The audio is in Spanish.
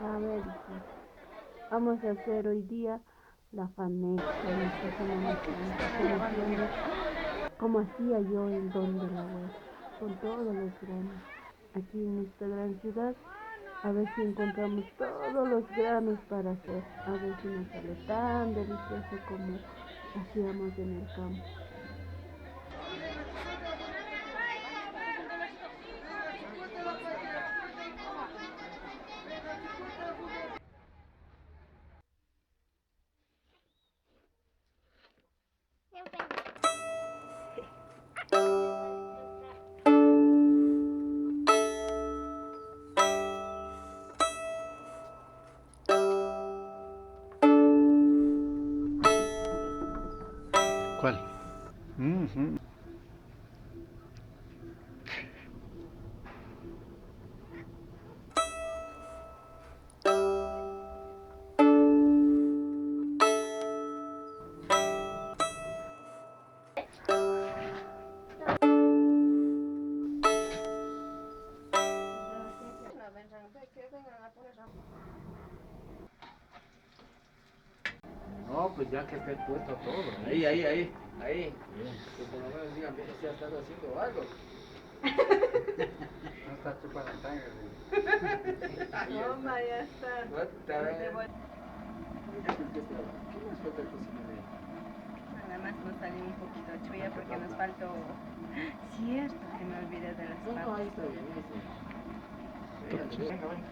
A ver, hija, vamos a hacer hoy día la faneca, nuestra Semana Santa, como entiendes, como hacía yo el don de la huerta, con todos los granos. Aquí en esta gran ciudad, a ver si encontramos todos los granos para hacer, a ver si nos sale tan delicioso como hacíamos en el campo. ¿Cuál? Ujú. No, pues ya que esté puesto todo. Ahí. Que por lo menos digan, mira, si ha estado haciendo algo. No está chupando sangre. Toma, ya está. ¿Qué más falta cocinar? Nada más nos salió un poquito chuya porque nos faltó. Cierto que me olvidé de las No, papas. ahí está bien, ahí está bien. Venga.